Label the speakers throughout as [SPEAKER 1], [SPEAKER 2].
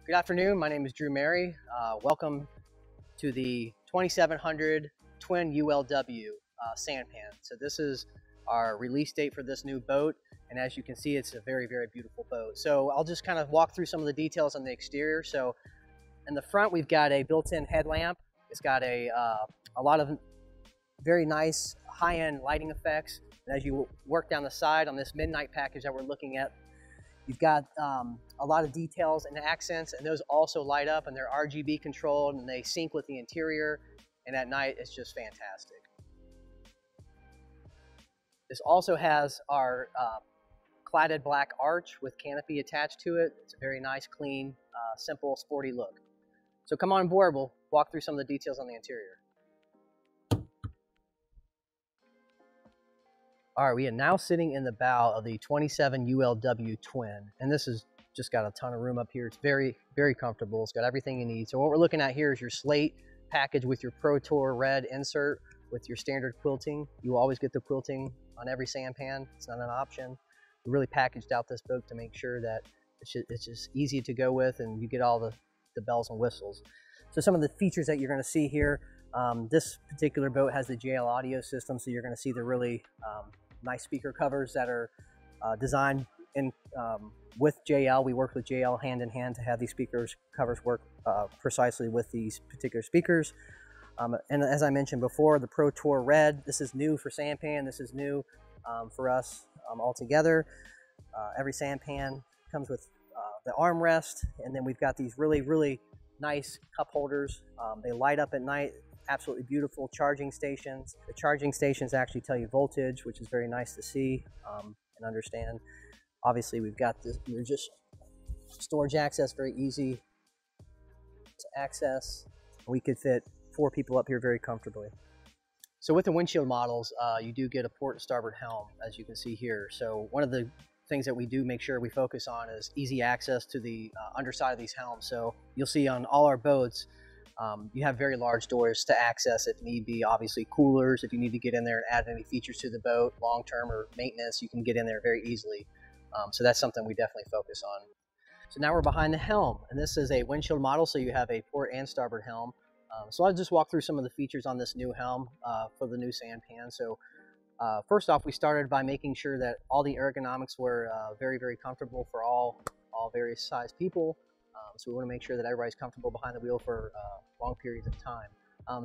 [SPEAKER 1] Good afternoon, my name is Drew Mary. Welcome to the 2700 Twin ULW Sampan. So this is our release date for this new boat, and as you can see, it's a very, very beautiful boat. So I'll just kind of walk through some of the details on the exterior. So in the front, we've got a built-in headlamp. It's got a lot of very nice high-end lighting effects. And as you work down the side on this midnight package that we're looking at, you've got a lot of details and accents, and those also light up, and they're RGB controlled, and they sync with the interior, and at night it's just fantastic. This also has our cladded black arch with canopy attached to it. It's a very nice, clean, simple, sporty look. So come on board, we'll walk through some of the details on the interior. All right, we are now sitting in the bow of the 27 ULW Twin, and this has just got a ton of room up here. It's very, very comfortable. It's got everything you need. So what we're looking at here is your slate package with your Pro Tour red insert with your standard quilting. You always get the quilting on every sampan. It's not an option. We really packaged out this boat to make sure that it's just easy to go with, and you get all the bells and whistles. So some of the features that you're going to see here, this particular boat has the JL audio system, so you're going to see the really nice speaker covers that are designed in with JL. We worked with JL hand in hand to have these speakers covers work precisely with these particular speakers. And as I mentioned before, the Pro Tour Red, this is new for sampan. This is new for us altogether. Every sampan comes with the armrest, and then we've got these really, really nice cup holders. They light up at night. Absolutely beautiful charging stations. The charging stations actually tell you voltage, which is very nice to see and understand. Obviously, we've got this, just storage access, very easy to access. We could fit 4 people up here very comfortably. So with the windshield models, you do get a port and starboard helm, as you can see here. So one of the things that we do make sure we focus on is easy access to the underside of these helms. So you'll see on all our boats, you have very large doors to access if need be. Obviously coolers, if you need to get in there and add any features to the boat, long-term or maintenance, you can get in there very easily. So that's something we definitely focus on. So now we're behind the helm, and this is a windshield model, so you have a port and starboard helm. So I'll just walk through some of the features on this new helm for the new sampan. So first off, we started by making sure that all the ergonomics were very, very comfortable for all various size people. So we want to make sure that everybody's comfortable behind the wheel for long periods of time.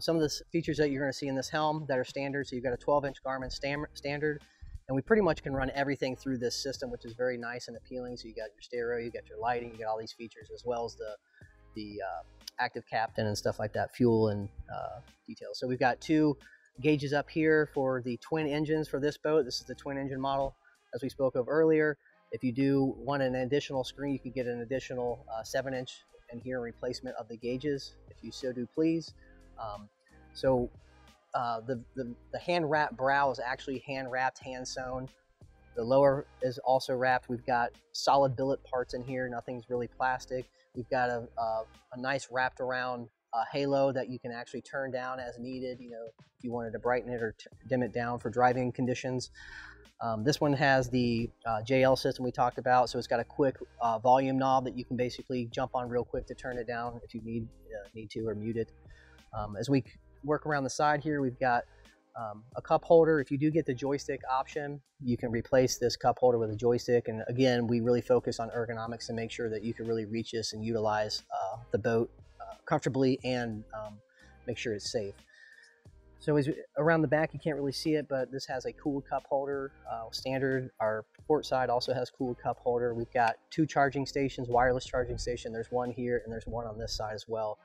[SPEAKER 1] Some of the features that you're going to see in this helm that are standard, so you've got a 12-inch Garmin standard, and we pretty much can run everything through this system, which is very nice and appealing. So you got your stereo, you got your lighting, you got all these features, as well as the active captain and stuff like that, fuel and details. So we've got 2 gauges up here for the twin engines for this boat. This is the twin engine model, as we spoke of earlier. If you do want an additional screen, you can get an additional 7-inch in here in replacement of the gauges, if you so do please. The hand wrapped brow is actually hand wrapped, hand sewn. The lower is also wrapped. We've got solid billet parts in here. Nothing's really plastic. We've got a nice wrapped around halo that you can actually turn down as needed. You know, if you wanted to brighten it or dim it down for driving conditions. This one has the JL system we talked about, so it's got a quick volume knob that you can basically jump on real quick to turn it down if you need to, or mute it. As we work around the side here, we've got a cup holder. If you do get the joystick option, you can replace this cup holder with a joystick. And again, we really focus on ergonomics to make sure that you can really reach this and utilize the boat comfortably and make sure it's safe. So as around the back, you can't really see it, but this has a cooled cup holder standard. Our port side also has cooled cup holder. We've got 2 charging stations, wireless charging station. There's one here and there's one on this side as well.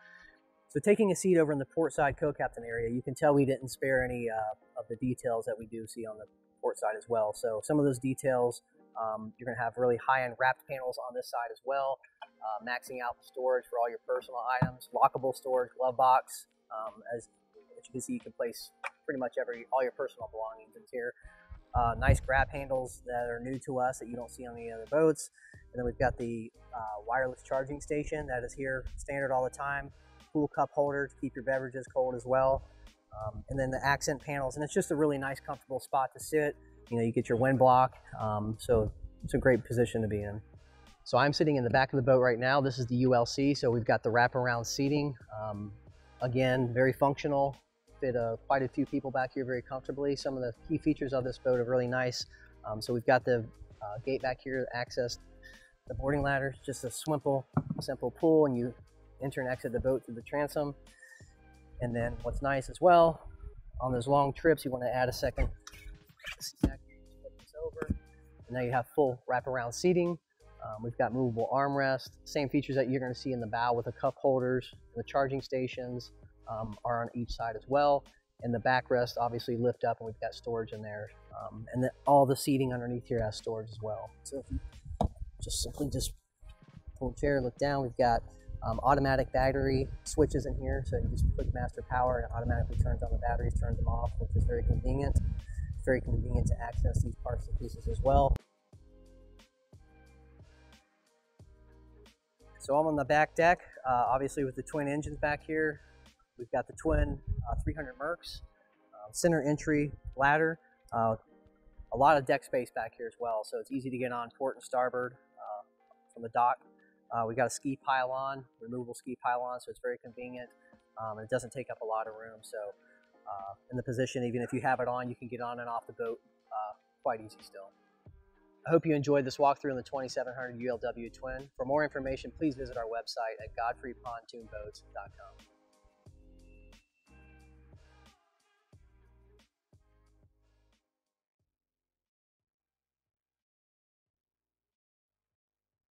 [SPEAKER 1] So taking a seat over in the port side co-captain area, you can tell we didn't spare any of the details that we do see on the port side as well. So some of those details, you're going to have really high-end wrapped panels on this side as well, maxing out the storage for all your personal items, lockable storage, glove box. As you can see, you can place pretty much all your personal belongings in here. Nice grab handles that are new to us that you don't see on the other boats. And then we've got the wireless charging station that is here standard all the time. Cool cup holder to keep your beverages cold as well. And then the accent panels, and it's just a really nice, comfortable spot to sit. You know, you get your wind block, so it's a great position to be in. So I'm sitting in the back of the boat right now. This is the ULC, so we've got the wraparound seating. Again, very functional. Fit quite a few people back here very comfortably. Some of the key features of this boat are really nice. So we've got the gate back here to access the boarding ladder. Just a simple pull, and you enter and exit the boat through the transom. And then what's nice as well, on those long trips, you want to add a second seat back here. You just flip this over, and now you have full wraparound seating. We've got movable armrest, same features that you're going to see in the bow with the cup holders. The charging stations are on each side as well, and the backrest obviously lift up, and we've got storage in there. And all the seating underneath here has storage as well. So if you just simply pull the chair, look down, we've got automatic battery switches in here. So you just click master power and it automatically turns on the batteries, turns them off, which is very convenient. It's very convenient to access these parts and pieces as well. So I'm on the back deck, obviously with the twin engines back here. We've got the twin 300 Mercs, center entry ladder, a lot of deck space back here as well. So it's easy to get on port and starboard from the dock. We got a ski pylon, removable ski pylon, so it's very convenient. And it doesn't take up a lot of room. So in the position, even if you have it on, you can get on and off the boat quite easy still. I hope you enjoyed this walkthrough on the 2700 ULW Twin. For more information, please visit our website at godfreypontoonboats.com.